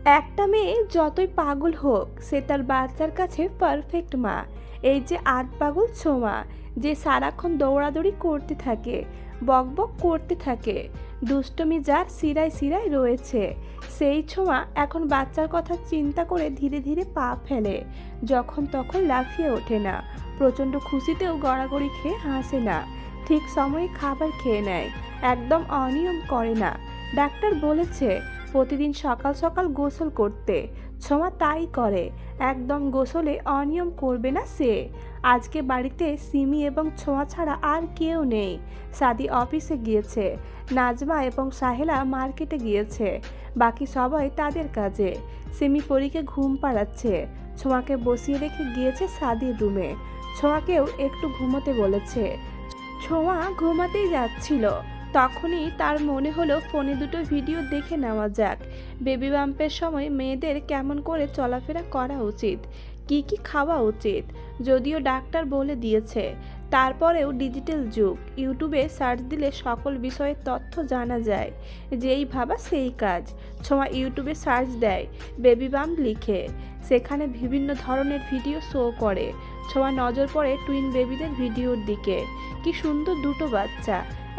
একটা মেয়ে যতই পাগল হোক সে তার বাচ্চার কাছে পারফেক্ট মা। এই যে আট পাগল ছোঁয়া, যে সারাক্ষণ দৌড়াদৌড়ি করতে থাকে, বকবক করতে থাকে, দুষ্টমি যার শিরায় শিরায় রয়েছে, সেই ছোঁয়া এখন বাচ্চার কথা চিন্তা করে ধীরে ধীরে পা ফেলে। যখন তখন লাফিয়ে ওঠে না, প্রচণ্ড খুশিতেও গড়াগড়ি খেয়ে হাসে না, ঠিক সময়ে খাবার খেয়ে নেয়, একদম অনিয়ম করে না। ডাক্তার বলেছে প্রতিদিন সকাল সকাল গোসল করতে, ছোঁয়া তাই করে, একদম গোসলে অনিয়ম করবে না সে। আজকে বাড়িতে সিমি এবং ছোঁয়া ছাড়া আর কেউ নেই। সাদি অফিসে গিয়েছে, নাজমা এবং সাহেলা মার্কেটে গিয়েছে, বাকি সবাই তাদের কাজে। সিমি পরীকে ঘুম পাড়াচ্ছে, ছোঁয়াকে বসিয়ে রেখে গিয়েছে সাদির রুমে। ছোঁয়াকেও একটু ঘুমোতে বলেছে। ছোঁয়া ঘুমাতেই যাচ্ছিল, তখনই তার মনে হলো ফোনে দুটো ভিডিও দেখে নেওয়া যাক। বেবি বাম্পের সময় মেয়েদের কেমন করে চলাফেরা করা উচিত, কি কি খাওয়া উচিত, যদিও ডাক্তার বলে দিয়েছে, তারপরেও ডিজিটাল যুগ, ইউটিউবে সার্চ দিলে সকল বিষয়ের তথ্য জানা যায়। যেই ভাবা সেই কাজ। ছোঁয়া ইউটিউবে সার্চ দেয় বেবি বাম্প লিখে, সেখানে বিভিন্ন ধরনের ভিডিও শো করে। ছোঁয়া নজর পড়ে টুইন বেবিদের ভিডিওর দিকে। কি সুন্দর দুটো বাচ্চা,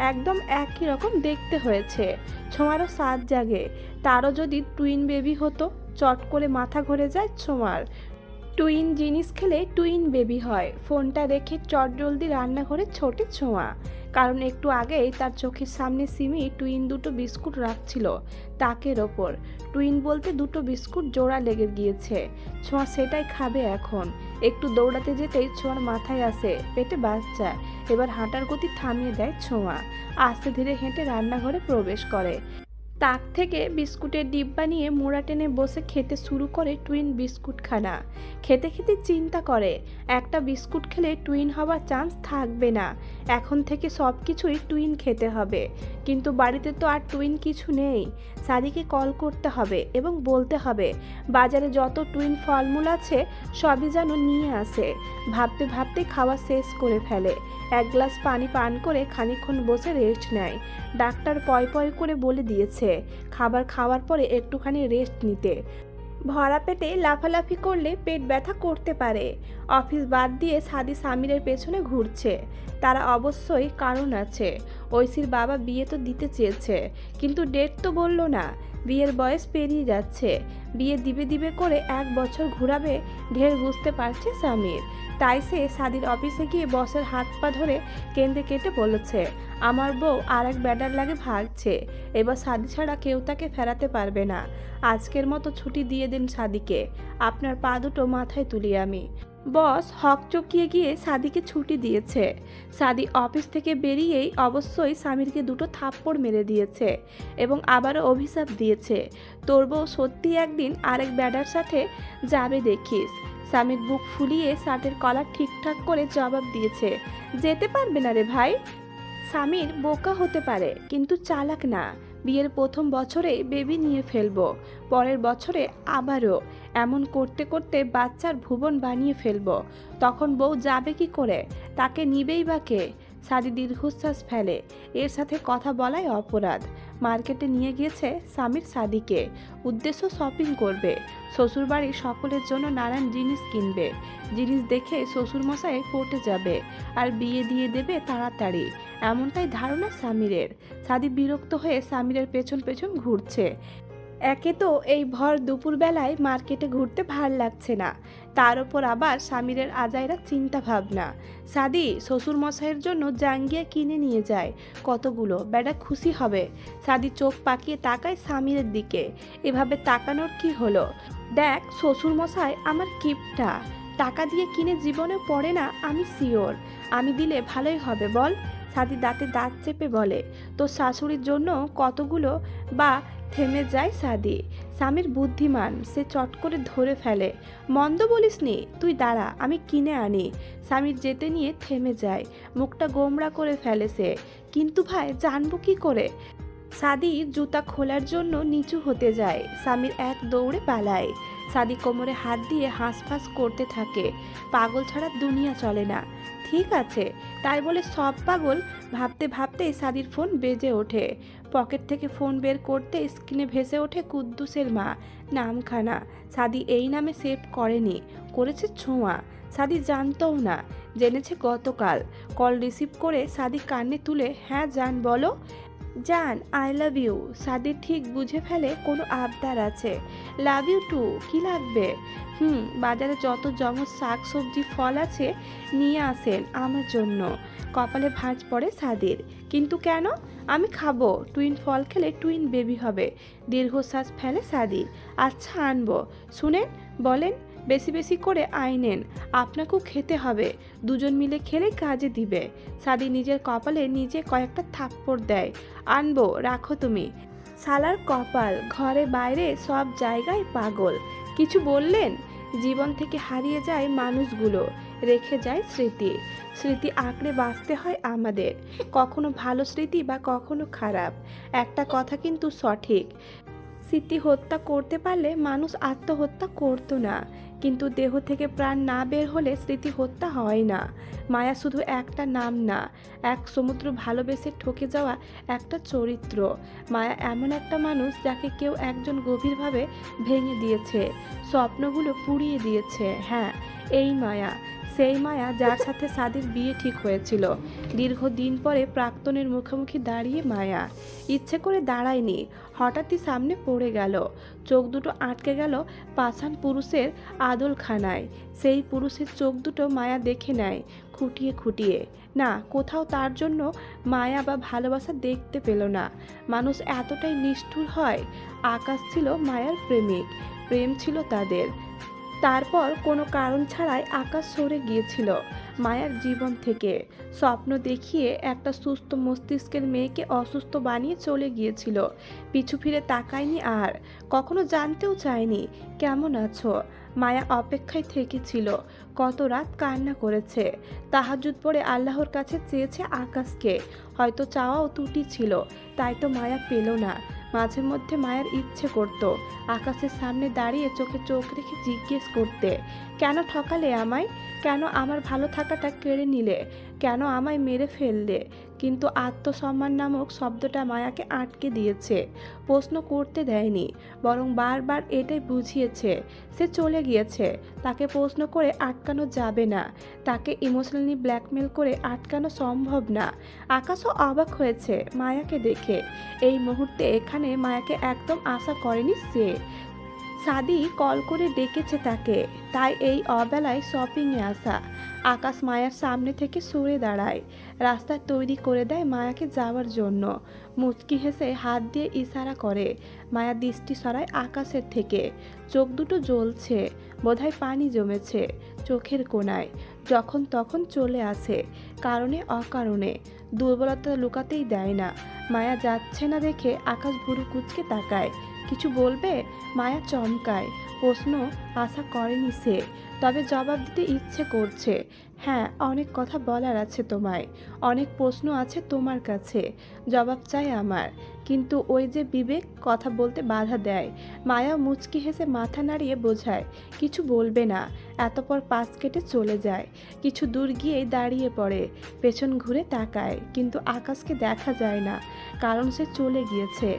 একদম একই রকম দেখতে হয়েছে। ছোঁয়ারও সাজ জাগে, তারও যদি টুইন বেবি হতো। চট করে মাথা ঘুরে যায় ছোঁয়ার। টুইন জিনিস খেলে টুইন বেবি হয়। ফোনটা রেখে চটজলদি রান্নাঘরে ছোটে ছোঁয়া, কারণ একটু আগেই তার চোখের সামনে সিমি টুইন দুটো বিস্কুট রাখছিল তাকের ওপর। টুইন বলতে দুটো বিস্কুট জোড়া লেগে গিয়েছে, ছোঁয়া সেটাই খাবে এখন। একটু দৌড়াতে যেতেই ছোঁয়ার মাথায় আসে পেটে বাচ্চা। এবার হাঁটার গতি থামিয়ে দেয় ছোঁয়া, আস্তে ধীরে হেঁটে রান্নাঘরে প্রবেশ করে। তাক থেকে বিস্কুটের ডিব্বা নিয়ে মোড়া টেনে বসে খেতে শুরু করে টুইন বিস্কুটখানা। খেতে খেতে চিন্তা করে একটা বিস্কুট খেলে টুইন হওয়ার চান্স থাকবে না, এখন থেকে সব কিছুই টুইন খেতে হবে। কিন্তু বাড়িতে তো আর টুইন কিছু নেই। সাদিকে কল করতে হবে এবং বলতে হবে বাজারে যত টুইন ফলমূল আছে সবই যেন নিয়ে আসে। ভাবতে ভাবতে খাওয়া শেষ করে ফেলে, এক গ্লাস পানি পান করে খানিকক্ষণ বসে রেস্ট নেয়। ডাক্তার পয় পয় করে বলে দিয়েছে খাবার খাওয়ার পরে একটুখানি রেস্ট নিতে। ভরা পেটে লাফালাফি করলে পেট ব্যথা করতে পারে। অফিস বাদ দিয়ে সাদি সামিরের পেছনে ঘুরছে, তারা অবশ্যই কারণ আছে। ঐশীর বাবা বিয়ে তো দিতে চেয়েছে, কিন্তু ডেট তো বলল না। বিয়ের বয়স পেরিয়ে যাচ্ছে, বিয়ে দিবে দিবে করে 1 বছর ঘুরাবে ঢের বুঝতে পারছে সামির। তাই সে সাদির অফিসে গিয়ে বসের হাত পা ধরে কেঁদে কেটে বলেছে আমার বউ আর এক ব্যাডার লাগে ভাগছে, এবার সাদি ছাড়া কেউ তাকে ফেরাতে পারবে না। আজকের মতো ছুটি দিয়ে দিন সাদিকে, আপনার পা দুটো মাথায় তুলি আমি। বস হকচকিয়ে গিয়ে সাদিকে ছুটি দিয়েছে। সাদি অফিস থেকে বেরিয়েই অবশ্যই স্বামীরকে দুটো থাপ্পড় মেরে দিয়েছে এবং আবারও অভিশাপ দিয়েছে তোর বউ সত্যি একদিন আরেক ব্যাডার সাথে যাবে দেখিস। স্বামীর বুক ফুলিয়ে শার্টের কলার ঠিকঠাক করে জবাব দিয়েছে যেতে পারবে না রে ভাই। স্বামীর বোকা হতে পারে কিন্তু চালাক না। বিয়ের প্রথম বছরে বেবি নিয়ে ফেলবো, পরের বছরে আবারও, এমন করতে করতে বাচ্চার ভুবন বানিয়ে ফেলবো। তখন বউ যাবে কি করে, তাকে নিবেই বা কে? সাদি দীর্ঘশ্বাস ফেলে, এর সাথে কথা বলাই অপরাধ। মার্কেটে নিয়ে গিয়েছে স্বামীর সাদিকে, উদ্দেশ্য শপিং করবে, শ্বশুরবাড়ির সকলের জন্য নানান জিনিস কিনবে। জিনিস দেখে শ্বশুরমশাই পটে যাবে আর বিয়ে দিয়ে দেবে তাড়াতাড়ি, এমনটাই ধারণা স্বামীরের। সাদি বিরক্ত হয়ে স্বামীরের পেছন পেছন ঘুরছে। একে তো এই ভর দুপুরবেলায় মার্কেটে ঘুরতে ভাল লাগছে না, তার ওপর আবার স্বামীরের আজাইরা চিন্তা ভাবনা। সাদি শ্বশুরমশাইয়ের জন্য জাঙ্গিয়া কিনে নিয়ে যায় কতগুলো, বেটা খুশি হবে। সাদি চোখ পাকিয়ে তাকায় স্বামীরের দিকে, এভাবে তাকানোর কি হলো? দেখ শ্বশুরমশাই আমার কিপটা, টাকা দিয়ে কিনে জীবনে পড়ে না, আমি শিওর। আমি দিলে ভালোই হবে বল। সাদি দাঁতে দাঁত চেপে বলে তোর শাশুড়ির জন্য কতগুলো বা। থেমে যায় সাদি। স্বামীর বুদ্ধিমান, সে চট করে ধরে ফেলে মন্দ বলিসনি, তুই দাঁড়া আমি কিনে আনি। স্বামীর যেতে নিয়ে থেমে যায়, মুখটা গোমড়া করে ফেলে সে। কিন্তু ভাই জানবো কি করে? সাদি জুতা খোলার জন্য নিচু হতে যায়, স্বামীর এক দৌড়ে পালায়। সাদি কোমরে হাত দিয়ে হাঁসফাঁস করতে থাকে, পাগল ছাড়া দুনিয়া চলে না। ঠিক আছে, তাই বলে সব পাগল? ভাবতে ভাবতেই সাদির ফোন বেজে ওঠে। পকেট থেকে ফোন বের করতে স্ক্রিনে ভেসে ওঠে কুদ্দুসের মা নামখানা। সাদি এই নামে সেভ করেনি, করেছে ছোঁয়া। সাদি জানতও না, জেনেছে গতকাল। কল রিসিভ করে সাদি কানে তুলে, হ্যাঁ জান বলো। জান, আই লাভ ইউ। সাদি ঠিক বুঝে ফেলে কোনো আবদার আছে। Love you too. কি লাগবে? বাজারে যত জমজ শাক সবজি ফল আছে নিয়ে আসেন আমার জন্য। কপালে ভাঁজ পড়ে সাদির। কিন্তু কেন? আমি খাবো। টুইন ফল খেলে টুইন বেবি হবে। দীর্ঘশ্বাস ফেলে সাদি। আচ্ছা আনবো। শুনেন, বলেন বেশি বেশি করে আইনেন, আপনাকেও খেতে হবে। দুজন মিলে খেলে কাজে দিবে। সাদি নিজের কপালে নিজে কয়েকটা থাপ্পড় দেয়। আনবো, রাখো তুমি। শালার কপাল, ঘরে বাইরে সব জায়গায় পাগল। কিছু বললেন? জীবন থেকে হারিয়ে যায় মানুষগুলো, রেখে যায় স্মৃতি। স্মৃতি আঁকড়ে বাঁচতে হয় আমাদের, কখনো ভালো স্মৃতি বা কখনো খারাপ। একটা কথা কিন্তু সঠিক, স্মৃতি হত্যা করতে পারলে মানুষ আত্মহত্যা করতো না, কিন্তু দেহ থেকে প্রাণ না বের হলে স্মৃতি হত্যা হয় না। মায়া শুধু একটা নাম না, এক সমুদ্র ভালোবেসে ঠকে যাওয়া একটা চরিত্র। মায়া এমন একটা মানুষ যাকে কেউ একজন গভীরভাবে ভেঙে দিয়েছে, স্বপ্নগুলো পুড়িয়ে দিয়েছে। হ্যাঁ, এই মায়া, সেই মায়া যার সাথে সাদির বিয়ে ঠিক হয়েছিল। দীর্ঘদিন পরে প্রাক্তনের মুখোমুখি দাঁড়িয়ে মায়া ইচ্ছে করে দাঁড়ায়নি, হঠাৎই সামনে পড়ে গেল। চোখ দুটো আটকে গেল পাষাণ পুরুষের আদলখানায়। সেই পুরুষের চোখ দুটো মায়া দেখে নেয় খুঁটিয়ে খুঁটিয়ে। না, কোথাও তার জন্য মায়া বা ভালোবাসা দেখতে পেল না। মানুষ এতটাই নিষ্ঠুর হয়? আকাশ ছিল মায়ার প্রেমিক, প্রেম ছিল তাদের। তারপর কোনো কারণ ছাড়াই আকাশ সরে গিয়েছিল মায়ার জীবন থেকে। স্বপ্ন দেখিয়ে একটা সুস্থ মস্তিষ্কের মেয়েকে অসুস্থ বানিয়ে চলে গিয়েছিল। পিছু ফিরে তাকায়নি আর, কখনো জানতেও চায়নি কেমন আছো। মায়া অপেক্ষায় থেকেছিল, কত রাত কান্না করেছে, তাহাজ্জুদ পড়ে আল্লাহর কাছে চেয়েছে আকাশকে। হয়তো চাওয়াও ত্রুটি ছিল, তাই তো মায়া পেল না। মাঝে মধ্যে মায়ের ইচ্ছে করত আকাশের সামনে দাঁড়িয়ে চোখে চোখ রেখে জিজ্ঞেস করতে, কেন ঠকালে আমায়? কেন আমার ভালো থাকাটা কেড়ে নিলে? কেন আমায় মেরে ফেললে? কিন্তু আত্মসম্মান নামক শব্দটা মায়াকে আটকে দিয়েছে। প্রশ্ন করতে দেয়নি, বরং বারবার এটাই বুঝিয়েছে সে চলে গিয়েছে। তাকে প্রশ্ন করে আটকানো যাবে না, তাকে ইমোশনালি ব্ল্যাকমেল করে আটকানো সম্ভব না। আকাশও অবাক হয়েছে মায়াকে দেখে। এই মুহূর্তে এখানে মায়াকে একদম আশা করেনি সে। সাদি কল করে ডেকেছে তাকে, তাই এই অবেলায় শপিংয়ে আসা। আকাশ মায়ার সামনে থেকে সরে দাঁড়ায়, রাস্তা তৈরি করে দেয় মায়াকে যাওয়ার জন্য। মুচকি হেসে হাত দিয়ে ইশারা করে। মায়া দৃষ্টি সরায় আকাশের থেকে। চোখ দুটো জ্বলছে, বোধহয় পানি জমেছে চোখের কোণায়। যখন তখন চলে আসে, কারণে অকারণে। দুর্বলতা লুকাতেই দেয় না। মায়া যাচ্ছে না দেখে আকাশ ভুরু কুঁচকে তাকায়। কিছু বলবে? মায়া চমকায়। প্রশ্ন আশা করেনি সে, তবে জবাব দিতে ইচ্ছে করছে। হ্যাঁ, অনেক কথা বলার আছে তোমায়, অনেক প্রশ্ন আছে তোমার কাছে, জবাব চাই আমার। কিন্তু ওই যে বিবেক কথা বলতে বাধা দেয়। মায়া মুচকি হেসে মাথা নাড়িয়ে বোঝায় কিছু বলবে না। এতপর পাশ কেটে চলে যায়। কিছু দূর গিয়েই দাঁড়িয়ে পড়ে, পেছন ঘুরে তাকায়, কিন্তু আকাশকে দেখা যায় না, কারণ সে চলে গিয়েছে।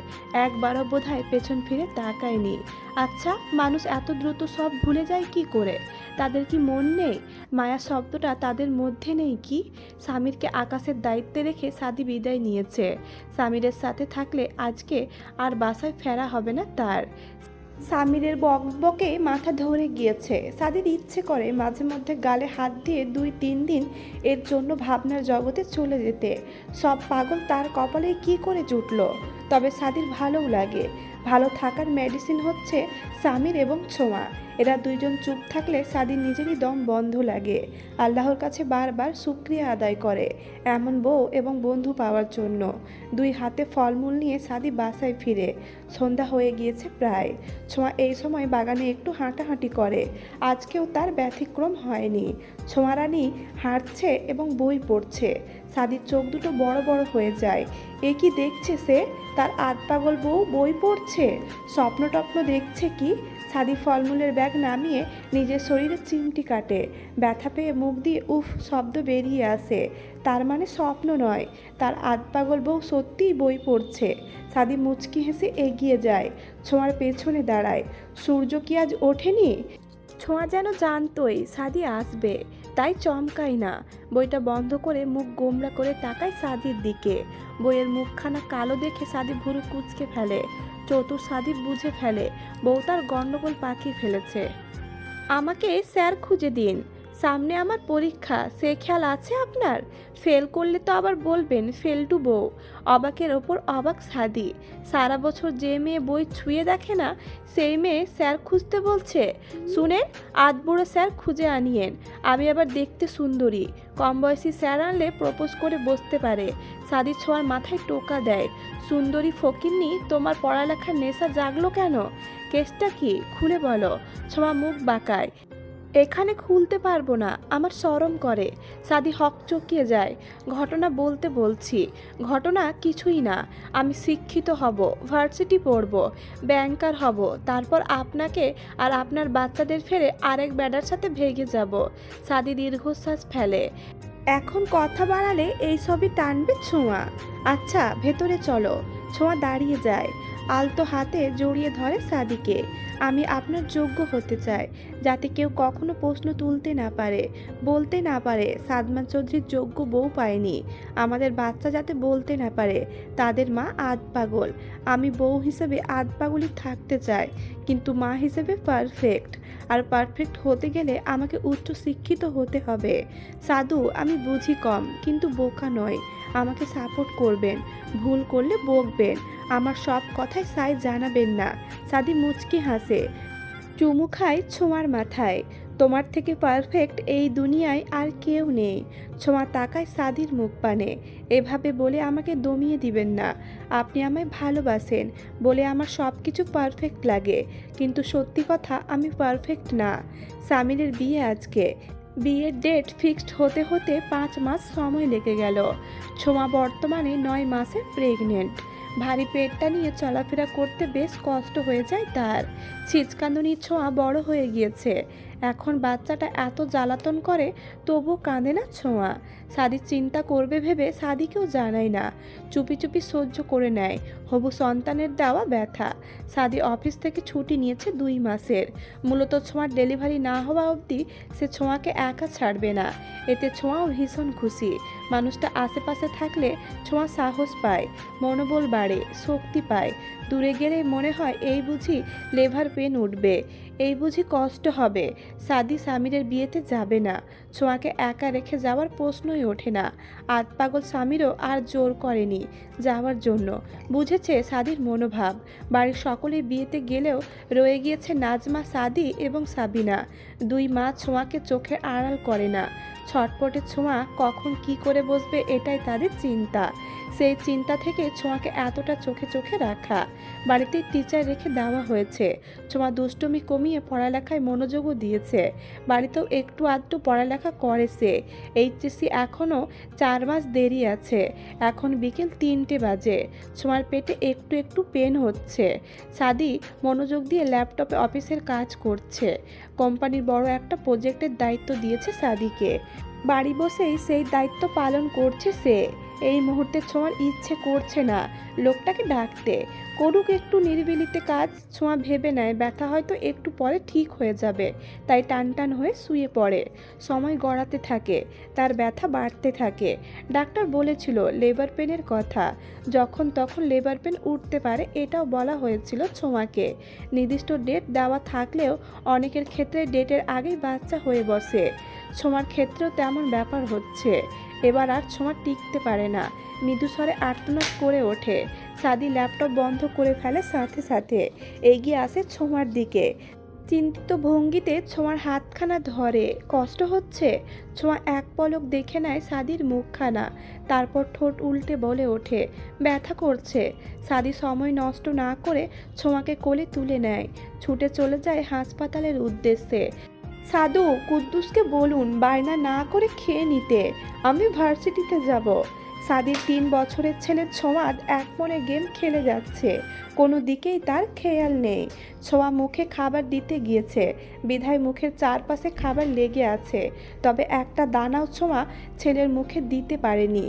একবারও বোধহয় পেছন ফিরে তাকায়নি। আচ্ছা, মানুষ এত দ্রুত সব ভুলে যায় কি করে? তাদের কি মন নেই? মায়া শব্দটা তাদের মধ্যে নেই কি? সামিরকে আকাশের দায়িত্বে রেখে সাদি বিদায় নিয়েছে। সামিরের সাথে থাকলে আজকে আর বাসায় ফেরা হবে না তার। সামিরের বকবকে মাথা ধরে গিয়েছে। সাদির ইচ্ছে করে মাঝে মধ্যে গালে হাত দিয়ে 2-3 দিন এর জন্য ভাবনার জগতে চলে যেতে। সব পাগল তার কপালে কি করে জুটল? তবে সাদির ভালোও লাগে। ভালো থাকার মেডিসিন হচ্ছে সামির এবং ছোঁয়া। এরা দুইজন চুপ থাকলে সাদির নিজেরই দম বন্ধ লাগে। আল্লাহর কাছে বারবার শুকরিয়া আদায় করে এমন বউ এবং বন্ধু পাওয়ার জন্য। 2 হাতে ফলমূল নিয়ে সাদি বাসায় ফিরে। সন্ধ্যা হয়ে গিয়েছে প্রায়। ছোঁয়া এই সময় বাগানে একটু হাঁটাহাঁটি করে। আজকেও তার ব্যতিক্রম হয়নি। ছোঁয়া রানী হাঁটছে এবং বই পড়ছে। সাদির চোখ দুটো বড় বড় হয়ে যায়। এ কি দেখছে সে? তার আধপাগল বউ বই পড়ছে? স্বপ্ন টপ্ন দেখছে কি? সাদি ফলমূলের ব্যাগ নামিয়ে নিজের শরীরে চিমটি কাটে। ব্যথা পেয়ে মুখ দিয়ে উফ শব্দ বেরিয়ে আসে। তার মানে স্বপ্ন নয়, তার আধপাগল বউ সত্যিই বই পড়ছে। সাদি মুচকি হেসে এগিয়ে যায়, ছোঁয়ার পেছনে দাঁড়ায়। সূর্য কি আজ ওঠেনি? ছোঁয়া যেন জানতোই সাদি আসবে, তাই চমকায় না। বইটা বন্ধ করে মুখ গোমড়া করে তাকায় সাদির দিকে। বইয়ের মুখখানা কালো দেখে সাদি ভুরু কুঁচকে ফেলে। চতুর সাদি বুঝে ফেলে বউ তার গন্ডগোল পাকিয়ে ফেলেছে। আমাকে স্যার খুঁজে দিন, সামনে আমার পরীক্ষা, সে খেয়াল আছে আপনার? ফেল করলে তো আবার বলবেন ফেলটু বউ। অবাকের ওপর অবাক সাদি। সারা বছর যে মেয়ে বই ছুঁয়ে দেখে না, সেই মেয়ে স্যার খুঁজতে বলছে। শুনেন, আধবুড়ো স্যার খুঁজে আনিয়েন। আমি আবার দেখতে সুন্দরী, কম বয়সী স্যার আনলে প্রপোজ করে বসতে পারে। সাদি ছোঁয়ার মাথায় টোকা দেয়। সুন্দরী ফকিন্নি, তোমার পড়ালেখার নেশা জাগলো কেন? কেসটা কি খুলে বলো। ছোঁয়া মুখ বাঁকায়। এখানে খুলতে পারবো না, আমার শরম করে। সাদি হকচকিয়ে যায়। ঘটনা বলতে বলছি। ঘটনা কিছুই না। আমি শিক্ষিত হব, ভার্সিটি পড়ব, ব্যাংকার হব, তারপর আপনাকে আর আপনার বাচ্চাদের ফেলে আরেক ব্যাডার সাথে ভেগে যাব। সাদি দীর্ঘশ্বাস ফেলে। এখন কথা বাড়ালে এই সবই টানবে ছোঁয়া। আচ্ছা ভেতরে চলো। ছোঁয়া দাঁড়িয়ে যায়, আলতো হাতে জড়িয়ে ধরে সাদিকে। আমি আপনার যোগ্য হতে চাই, যাতে কেউ কখনো প্রশ্ন তুলতে না পারে, বলতে না পারে সাদমান চৌধুরীর যোগ্য বউ পায়নি। আমাদের বাচ্চা যাতে বলতে না পারে তাদের মা আধ পাগল। আমি বউ হিসেবে আধ পাগলই থাকতে চাই, কিন্তু মা হিসেবে পারফেক্ট। আর পারফেক্ট হতে গেলে আমাকে উচ্চ শিক্ষিত হতে হবে। সাধু, আমি বুঝি কম, কিন্তু বোকা নয়। আমাকে সাপোর্ট করবেন, ভুল করলে বকবেন, আমার সব কথায় সাই জানাবেন না। সাদি মুচকি হাসে, চুমু খায় ছোঁয়ার মাথায়। তোমার থেকে পারফেক্ট এই দুনিয়ায় আর কেউ নেই। ছোঁয়া তাকায় সাদির মুখ পানে। এভাবে বলে আমাকে দমিয়ে দিবেন না। আপনি আমায় ভালোবাসেন বলে আমার সব কিছু পারফেক্ট লাগে, কিন্তু সত্যি কথা আমি পারফেক্ট না। সামিরের বিয়ে আজকে। বিয়ের ডেট ফিক্সড হতে হতে 5 মাস সময় লেগে গেল। ছোঁয়া বর্তমানে 9 মাসে প্রেগনেন্ট। ভারী পেটটা নিয়ে চলাফেরা করতে বেশ কষ্ট হয়ে যায় তার। ছিচকান্দুনি ছোঁয়া বড় হয়ে গিয়েছে। এখন বাচ্চাটা এত জ্বালাতন করে, তবু কাঁদে না ছোঁয়া। সাদি চিন্তা করবে ভেবে সাদিকেও জানায় না, চুপি চুপি সহ্য করে নেয় হবু সন্তানের দেওয়া ব্যথা। সাদি অফিস থেকে ছুটি নিয়েছে 2 মাসের। মূলত ছোঁয়ার ডেলিভারি না হওয়া অবধি সে ছোঁয়াকে একা ছাড়বে না। এতে ছোঁয়াও ভীষণ খুশি। মানুষটা আশেপাশে থাকলে ছোঁয়া সাহস পায়, মনোবল বাড়ে, শক্তি পায়। দূরে গেলে মনে হয় এই বুঝি লেভার পেন উঠবে, এই বুঝি কষ্ট হবে। সাদি সামিরের বিয়েতে যাবে না। ছোঁয়াকে একা রেখে যাওয়ার প্রশ্নই ওঠে না। আধ পাগল স্বামীরও আর জোর করেনি যাওয়ার জন্য। বুঝেছে সাদির মনোভাব। বাড়ির সকলে বিয়েতে গেলেও রয়ে গিয়েছে নাজমা, সাদি এবং সাবিনা। 2 মা ছোঁয়াকে চোখে আড়াল করে না। ছটপটে ছোঁয়া কখন কি করে বসবে এটাই তাদের চিন্তা। সেই চিন্তা থেকে ছোঁয়াকে এতটা চোখে চোখে রাখা। বাড়িতে টিচার রেখে দেওয়া হয়েছে। ছোঁয়া দুষ্টুমি কমিয়ে পড়ালেখায় মনোযোগও দিয়েছে। বাড়িতেও একটু আধটু পড়ালেখা করে সে। এইচএসসি এখনও 4 মাস দেরি আছে। এখন বিকেল 3টে বাজে। ছোঁয়ার পেটে একটু একটু পেন হচ্ছে। সাদি মনোযোগ দিয়ে ল্যাপটপে অফিসের কাজ করছে। কোম্পানির বড় একটা প্রজেক্টের দায়িত্ব দিয়েছে সাদিকে। বাড়ি বসেই সেই দায়িত্ব পালন করছে সে। এই মুহূর্তে ছোঁয়ার ইচ্ছে করছে না লোকটাকে ডাকতে। করুক একটু নিরিবিলিতে কাজ। ছোঁয়া ভেবে নেয় ব্যথা হয়তো একটু পরে ঠিক হয়ে যাবে, তাই টান টান হয়ে শুয়ে পড়ে। সময় গড়াতে থাকে, তার ব্যথা বাড়তে থাকে। ডাক্তার বলেছিল লেবার পেনের কথা, যখন তখন লেবার পেন উঠতে পারে এটাও বলা হয়েছিল ছোঁয়াকে। নির্দিষ্ট ডেট দেওয়া থাকলেও অনেকের ক্ষেত্রে ডেটের আগেই বাচ্চা হয়ে বসে। ছোঁয়ার ক্ষেত্রেও তেমন ব্যাপার হচ্ছে। এবার আর ছোঁয়া টিকতে পারে না, মৃদুস্বরে আর্তনাদ করে ওঠে। সাদি ল্যাপটপ বন্ধ করে ফেলে, সাথে সাথে এগিয়ে আসে ছোঁয়ার দিকে। চিন্তিত ভঙ্গিতে ছোঁয়ার হাতখানা ধরে। কষ্ট হচ্ছে? ছোঁয়া এক পলক দেখে নেয় সাদির মুখখানা, তারপর ঠোঁট উল্টে বলে ওঠে ব্যথা করছে। সাদি সময় নষ্ট না করে ছোঁয়াকে কোলে তুলে নেয়, ছুটে চলে যায় হাসপাতালের উদ্দেশ্যে। সাধু, কুদ্দুসকে বলুন বায়না না করে খেয়ে নিতে, আমি ভার্সিটিতে যাব। সাদির 3 বছরের ছেলে ছোঁয়াদ এক মনে গেম খেলে যাচ্ছে, কোনো দিকেই তার খেয়াল নেই। ছোঁয়া মুখে খাবার দিতে গিয়েছে, বিধায় মুখের চারপাশে খাবার লেগে আছে, তবে একটা দানাও ছোঁয়া ছেলের মুখে দিতে পারেনি।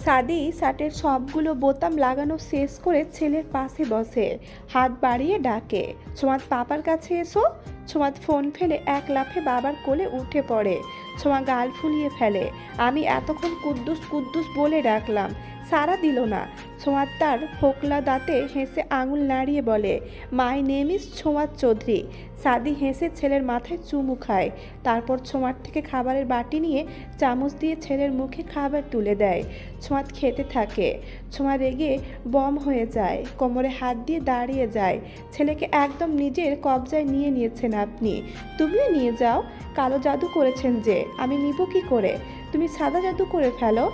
সাদি শার্টের সবগুলো বোতাম লাগানো শেষ করে ছেলের পাশে বসে, হাত বাড়িয়ে ডাকে, ছোঁয়াদ পাপার কাছে এসো। ছোঁয়াদ ফোন ফেলে এক লাফে বাবার কোলে উঠে পড়ে। ছোঁয়া গাল ফুলিয়ে ফেলে, আমি এতক্ষণ কুদ্দুস কুদ্দুস বলে ডাকলাম, সাড়া দিল না। ছোঁয়াদ তার ফোকলা দাঁতে হেসে আঙুল নাড়িয়ে বলে, মাই নেম ইজ ছোঁয়াদ চৌধুরী। সাদি হেসে ছেলের মাথায় চুমু খায়, তারপর ছোঁয়ার থেকে খাবারের বাটি নিয়ে চামচ দিয়ে ছেলের মুখে খাবার তুলে দেয়। ছোঁয়াদ খেতে থাকে। ছোঁয়া রেগে বম হয়ে যায়, কোমরে হাত দিয়ে দাঁড়িয়ে যায়। ছেলেকে একদম নিজের কবজায় নিয়ে নিয়েছেন আপনি, তুমিও নিয়ে যাও। কালো জাদু করেছেন যে, আমি নিব কি করে? তুমি সাদা জাদু করে ফেলো।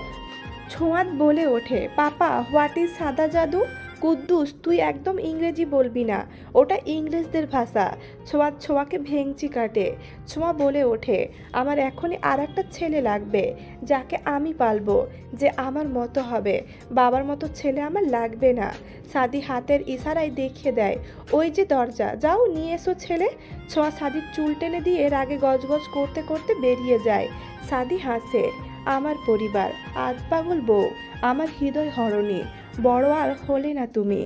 ছোঁয়াদ বলে ওঠে, পাপা হোয়াট ইজ সাদা জাদু? কুদ্দুস তুই একদম ইংরেজি বলবি না, ওটা ইংরেজদের ভাষা। ছোঁয়াকে ভেঙচি কাটে। ছোঁয়া বলে ওঠে, আমার এখনই আর একটা ছেলে লাগবে, যাকে আমি পালবো, যে আমার মতো হবে। বাবার মতো ছেলে আমার লাগবে না। সাদি হাতের ইশারায় দেখিয়ে দেয়, ওই যে দরজা, যাও নিয়ে এসো ছেলে। ছোঁয়া সাদির চুল টেনে দিয়ে রাগে গজগজ করতে করতে বেরিয়ে যায়। সাদি হাসে, আমার পরিবার, আধ পাগল বউ, আমার হৃদয় হরণী, বড় আর হলে না তুমি।